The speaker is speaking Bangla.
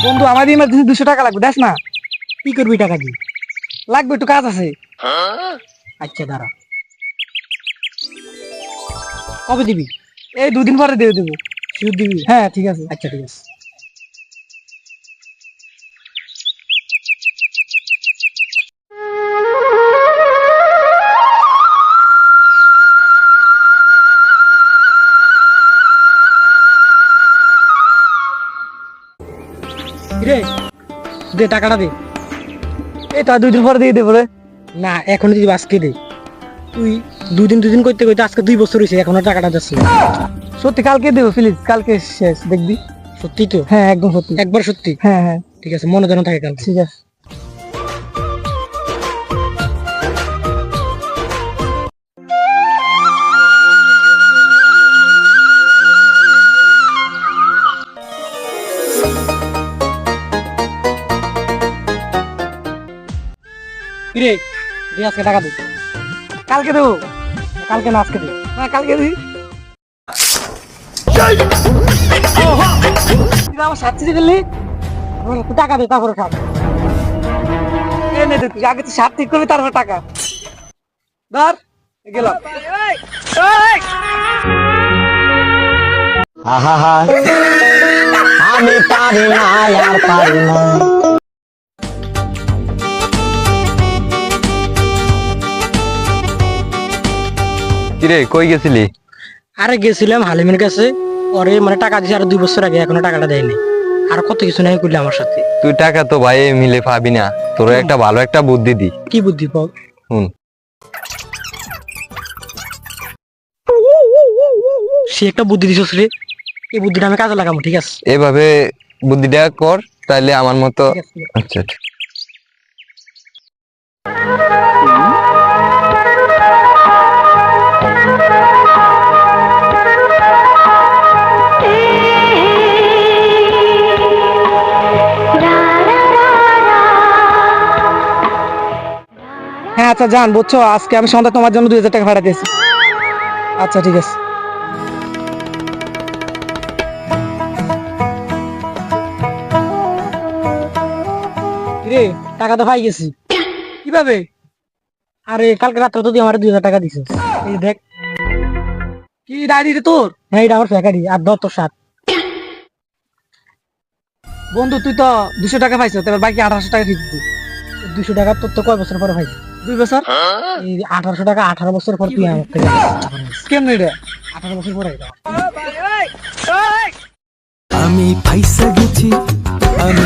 বন্ধু আমার ইমার্জেন্সি 200 টাকা লাগবে, দেখ না। কি করবি টাকা দিয়ে? লাগবে, একটু কাজ আছে। আচ্ছা দাঁড়া। কবে দিবি? এই 2 দিন পরে দিয়ে দেবো। শিওর দিবি? হ্যাঁ ঠিক আছে। আচ্ছা ঠিক আছে। রে দে টাকাটা দে। এটা 2 দিন পরে দিয়ে দেবো রে। না এখন যদি আজকে দে। তুই দুদিন করতে করতে আজকে 2 বছর হয়েছে এখনো টাকাটা যাচ্ছে না। সত্যি কালকে দেবো প্লিজ, কালকে শেষ দেখবি। সত্যি তো? হ্যাঁ একদম সত্যি। একবার সত্যি? হ্যাঁ হ্যাঁ ঠিক আছে, মনে যেন থাকে কাল। ঠিক আছে। কিরে দে আজকে টাকা দে। কালকে দেবো। কালকে না আজকে দে। না কালকে দিই। তুই আমার সাথে দিলি। তুই টাকা দে তারপরে খা। এ নে দে, তুই আগে তুই সাত ঠিক করবি তারপর টাকা ধর। গেলাম। আহা আমি পারি না আর পারি না। কিরে কই গেছিলি? আরে গেছিলাম হালিমের কাছে, ওরে মানে টাকা দিয়েছে আরো 2 বছর আগে, এখনো টাকাটা দেয়নি। আর কত কিছু নাই করলে আমার সাথে। তুই টাকা তো ভাই মিলে পাবি না, তোর একটা ভালো একটা বুদ্ধি দি। কি বুদ্ধি পাও? হুন। সে একটা বুদ্ধি দিছস রে, এই বুদ্ধিটা আমি কাজে লাগাবো। ঠিক আছে এভাবে বুদ্ধিটা কর, তাইলে আমার মতো। ঠিক আছে। আচ্ছা হ্যাঁ আচ্ছা জান, বুঝছো আজকে আমি সন্ধ্যা তোমার জন্য 2000 টাকা ভাড়া দিয়েছি। আচ্ছা ঠিক আছে। রে টাকা তো পাই গেছি। কিভাবে? আরে কালকে রাত্রে তো তুই আমার 2000 টাকা দিছিস। এই দেখ। কি ডায়েরি রে তোর? হ্যাঁ এটা আমার ফ্যাকারি আর ধর তোর সাত। বন্ধু তুই তো 200 টাকা পাইছো, তারপর বাকি 1800 টাকা ফিস দিবি। 200 টাকা তোর তো কয় বছর পরে পাইছি? 2 বছর। এই 1800 টাকা 18 বছর পর তুই আমার থেকে কেমনে রে? 18 বছর পরে এটা। আমি ফাইসা গেছি, আমি